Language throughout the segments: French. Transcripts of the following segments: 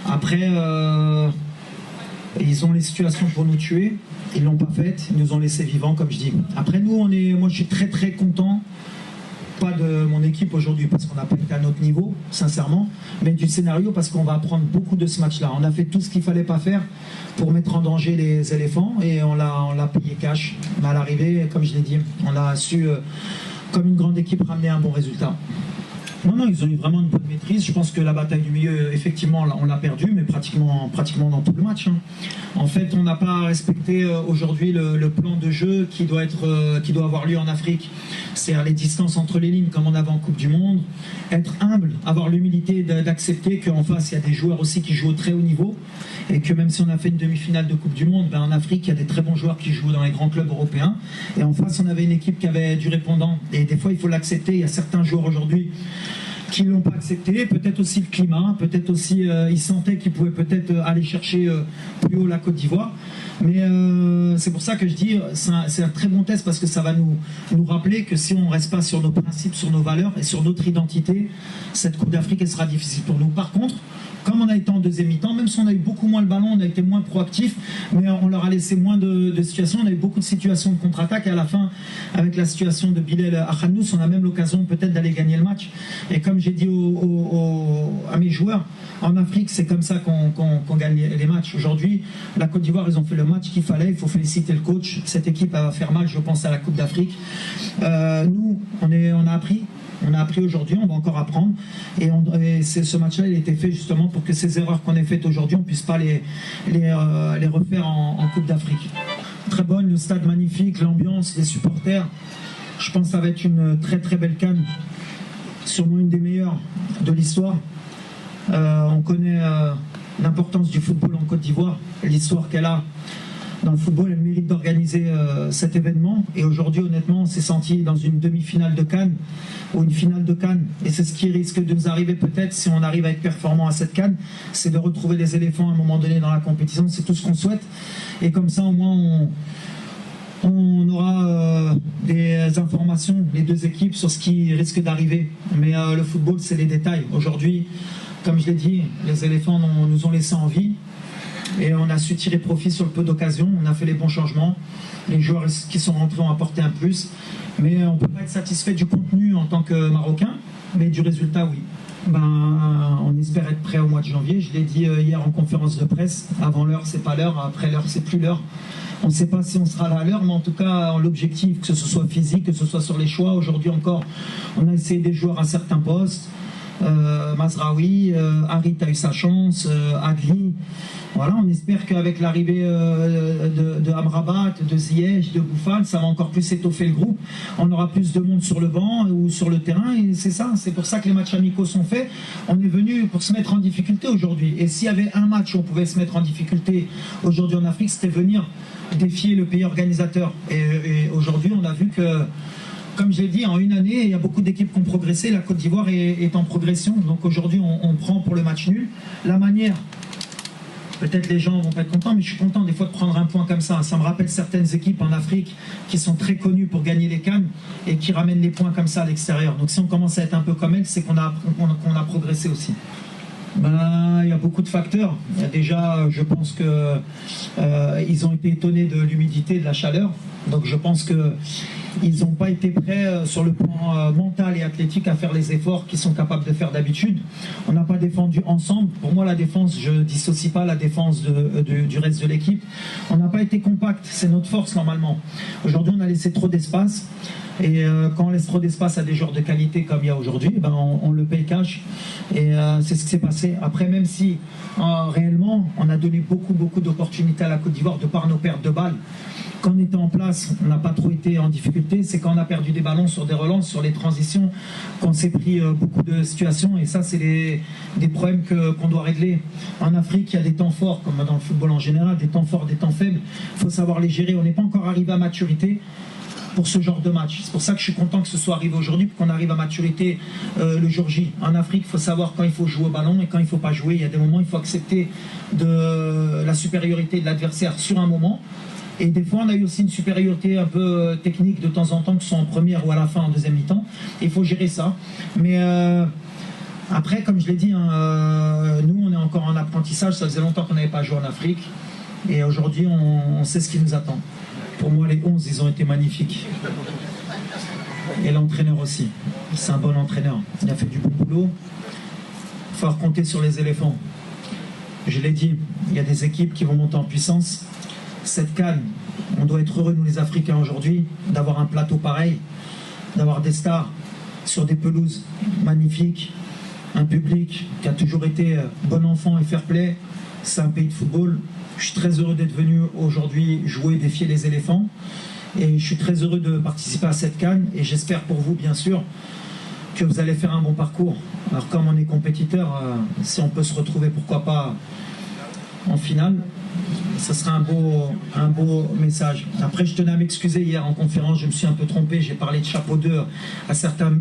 Après, ils ont les situations pour nous tuer. Ils l'ont pas faite. Ils nous ont laissés vivants, comme je dis. Après, moi, je suis très très content. Pas de mon équipe aujourd'hui parce qu'on n'a pas été à notre niveau, sincèrement, mais du scénario parce qu'on va apprendre beaucoup de ce match-là. On a fait tout ce qu'il fallait pas faire pour mettre en danger les éléphants et on l'a payé cash. Mais à l'arrivée, comme je l'ai dit, on a su, comme une grande équipe, ramener un bon résultat. Non, ils ont eu vraiment une bonne maîtrise. Je pense que la bataille du milieu, effectivement, on l'a perdue, mais pratiquement dans tout le match. En fait, on n'a pas respecté aujourd'hui le plan de jeu qui doit avoir lieu en Afrique. C'est-à-dire les distances entre les lignes, comme on avait en Coupe du Monde. Être humble, avoir l'humilité d'accepter qu'en face, il y a des joueurs aussi qui jouent au très haut niveau. Et que même si on a fait une demi-finale de Coupe du Monde, en Afrique, il y a des très bons joueurs qui jouent dans les grands clubs européens. Et en face, on avait une équipe qui avait du répondant. Et des fois, il faut l'accepter. Il y a certains joueurs aujourd'hui qui ne l'ont pas accepté, peut-être aussi le climat, peut-être aussi ils sentaient qu'ils pouvaient peut-être aller chercher plus haut la Côte d'Ivoire. Mais c'est pour ça que je dis, c'est un très bon test parce que ça va nous rappeler que si on ne reste pas sur nos principes, sur nos valeurs et sur notre identité, cette Coupe d'Afrique, elle sera difficile pour nous. Par contre, comme on a été en deuxième mi-temps, même si on a eu beaucoup moins le ballon, on a été moins proactif, mais on leur a laissé moins de situations. On a eu beaucoup de situations de contre-attaque et à la fin, avec la situation de Bilal Akhanous, on a même l'occasion peut-être d'aller gagner le match. Et comme j'ai dit à mes joueurs, en Afrique, c'est comme ça qu'on gagne les matchs. Aujourd'hui, la Côte d'Ivoire, ils ont fait le match qu'il fallait. Il faut féliciter le coach. Cette équipe va faire mal, je pense, à la Coupe d'Afrique. Nous, on a appris. On a appris aujourd'hui, on va encore apprendre. Et ce match-là, il a été fait justement pour que ces erreurs qu'on ait faites aujourd'hui, on ne puisse pas les refaire en Coupe d'Afrique. Très bonne, le stade magnifique, l'ambiance, les supporters. Je pense que ça va être une très très belle CAN. Sûrement une des meilleures de l'histoire. On connaît l'importance du football en Côte d'Ivoire, l'histoire qu'elle a dans le football, elle mérite d'organiser cet événement. Et aujourd'hui, honnêtement, on s'est senti dans une demi-finale de CAN ou une finale de CAN. Et c'est ce qui risque de nous arriver peut-être si on arrive à être performant à cette CAN, c'est de retrouver les éléphants à un moment donné dans la compétition. C'est tout ce qu'on souhaite. Et comme ça, au moins, on aura des informations, les deux équipes, sur ce qui risque d'arriver. Mais le football, c'est les détails. Aujourd'hui, comme je l'ai dit, les éléphants nous ont laissé en vie. Et on a su tirer profit sur le peu d'occasions, on a fait les bons changements. Les joueurs qui sont rentrés ont apporté un plus. Mais on ne peut pas être satisfait du contenu en tant que Marocain, mais du résultat, oui. On espère être prêt au mois de janvier. Je l'ai dit hier en conférence de presse. Avant l'heure, c'est pas l'heure. Après l'heure, c'est plus l'heure. On ne sait pas si on sera là à l'heure, mais en tout cas, l'objectif, que ce soit physique, que ce soit sur les choix. Aujourd'hui encore, on a essayé des joueurs à certains postes. Mazraoui, Harit a eu sa chance, Adli. Voilà, on espère qu'avec l'arrivée de Amrabat, de Ziyech, de Bouffal, ça va encore plus étoffer le groupe. On aura plus de monde sur le banc ou sur le terrain et c'est ça. C'est pour ça que les matchs amicaux sont faits. On est venu pour se mettre en difficulté aujourd'hui. Et s'il y avait un match où on pouvait se mettre en difficulté aujourd'hui en Afrique, c'était venir défier le pays organisateur. Et aujourd'hui, on a vu que, comme je l'ai dit, en une année, il y a beaucoup d'équipes qui ont progressé. La Côte d'Ivoire est en progression. Donc aujourd'hui, on prend pour le match nul. La manière, peut-être les gens vont pas être contents, mais je suis content des fois de prendre un point comme ça. Ça me rappelle certaines équipes en Afrique qui sont très connues pour gagner les CAN et qui ramènent les points comme ça à l'extérieur. Donc si on commence à être un peu comme elles, c'est qu'on a progressé aussi. Il y a beaucoup de facteurs. Il y a déjà, je pense que ils ont été étonnés de l'humidité, de la chaleur. Donc je pense qu'ils n'ont pas été prêts sur le plan mental et athlétique à faire les efforts qu'ils sont capables de faire d'habitude. On n'a pas défendu ensemble. Pour moi, la défense, je ne dissocie pas la défense du reste de l'équipe. On n'a pas été compact. C'est notre force normalement. Aujourd'hui, on a laissé trop d'espace. Et quand on laisse trop d'espace à des joueurs de qualité comme il y a aujourd'hui, on le paye cash. Et c'est ce qui s'est passé. Après, même si réellement, on a donné beaucoup d'opportunités à la Côte d'Ivoire de par nos pertes de balles. Quand on était en place, on n'a pas trop été en difficulté. C'est quand on a perdu des ballons sur des relances, sur les transitions, qu'on s'est pris beaucoup de situations. Et ça, c'est des problèmes qu'on doit régler. En Afrique, il y a des temps forts, comme dans le football en général, des temps forts, des temps faibles. Il faut savoir les gérer. On n'est pas encore arrivé à maturité pour ce genre de match. C'est pour ça que je suis content que ce soit arrivé aujourd'hui, pour qu'on arrive à maturité le jour J. En Afrique, il faut savoir quand il faut jouer au ballon et quand il ne faut pas jouer. Il y a des moments où il faut accepter la supériorité de l'adversaire sur un moment. Et des fois, on a eu aussi une supériorité un peu technique de temps en temps, que ce soit en première ou à la fin, en deuxième mi-temps. Il faut gérer ça. Mais après, comme je l'ai dit, nous, apprentissage, ça faisait longtemps qu'on n'avait pas joué en Afrique. Et aujourd'hui, on sait ce qui nous attend. Pour moi, les 11, ils ont été magnifiques. Et l'entraîneur aussi. C'est un bon entraîneur. Il a fait du bon boulot. Il faut compter sur les éléphants. Je l'ai dit, il y a des équipes qui vont monter en puissance. Cette CAN, on doit être heureux, nous les Africains aujourd'hui, d'avoir un plateau pareil, d'avoir des stars sur des pelouses magnifiques, un public qui a toujours été bon enfant et fair play. C'est un pays de football. Je suis très heureux d'être venu aujourd'hui jouer, défier les éléphants. Et je suis très heureux de participer à cette CAN. Et j'espère pour vous, bien sûr, que vous allez faire un bon parcours. Alors comme on est compétiteur, si on peut se retrouver, pourquoi pas, en finale, ça sera un beau message. Après, je tenais à m'excuser hier en conférence, je me suis un peu trompé, j'ai parlé de chapeau 2 à certains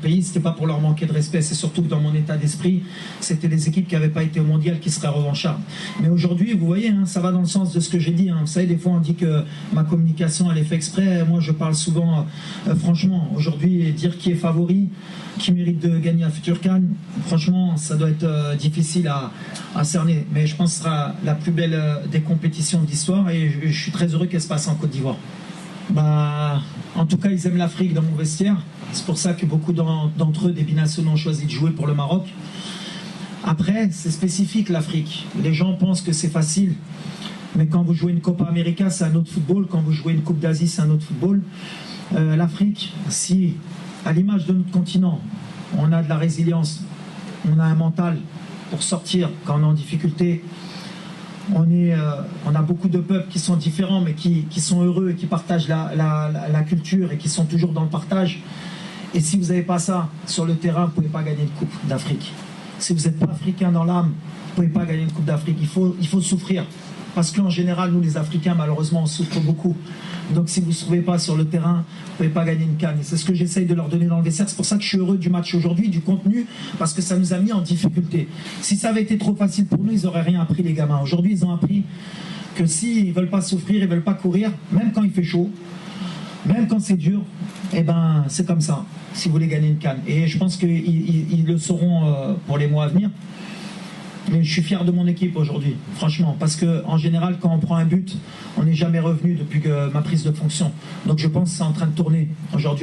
pays, c'était pas pour leur manquer de respect, c'est surtout que dans mon état d'esprit, c'était des équipes qui n'avaient pas été au mondial qui seraient revanchards. Mais aujourd'hui, vous voyez, hein, ça va dans le sens de ce que j'ai dit. Hein. Vous savez, des fois on dit que ma communication elle est faite exprès, moi je parle souvent franchement. Aujourd'hui, dire qui est favori, qui mérite de gagner la future CAN, franchement, ça doit être difficile à cerner. Mais je pense que ce sera la plus belle des compétitions de l'histoire et je suis très heureux qu'elle se passe en Côte d'Ivoire. En tout cas, ils aiment l'Afrique dans mon vestiaire. C'est pour ça que beaucoup d'entre eux, des binationaux, ont choisi de jouer pour le Maroc. Après, c'est spécifique l'Afrique. Les gens pensent que c'est facile. Mais quand vous jouez une Copa América, c'est un autre football. Quand vous jouez une Coupe d'Asie, c'est un autre football. L'Afrique, si, à l'image de notre continent, on a de la résilience, on a un mental pour sortir quand on est en difficulté. On a beaucoup de peuples qui sont différents, mais qui sont heureux et qui partagent la culture et qui sont toujours dans le partage. Et si vous n'avez pas ça sur le terrain, vous ne pouvez pas gagner une Coupe d'Afrique. Si vous n'êtes pas africain dans l'âme, vous ne pouvez pas gagner une Coupe d'Afrique. Il faut souffrir. Parce qu'en général, nous les Africains, malheureusement, on souffre beaucoup. Donc si vous ne se trouvez pas sur le terrain, vous ne pouvez pas gagner une CAN. Et c'est ce que j'essaye de leur donner dans le vestiaire. C'est pour ça que je suis heureux du match aujourd'hui, du contenu, parce que ça nous a mis en difficulté. Si ça avait été trop facile pour nous, ils n'auraient rien appris, les gamins. Aujourd'hui, ils ont appris que s'ils ne veulent pas souffrir, ils ne veulent pas courir, même quand il fait chaud, même quand c'est dur, eh ben, c'est comme ça, si vous voulez gagner une CAN. Et je pense qu'ils le sauront pour les mois à venir. Mais je suis fier de mon équipe aujourd'hui, franchement, parce qu'en général, quand on prend un but, on n'est jamais revenu depuis ma prise de fonction. Donc je pense que c'est en train de tourner aujourd'hui.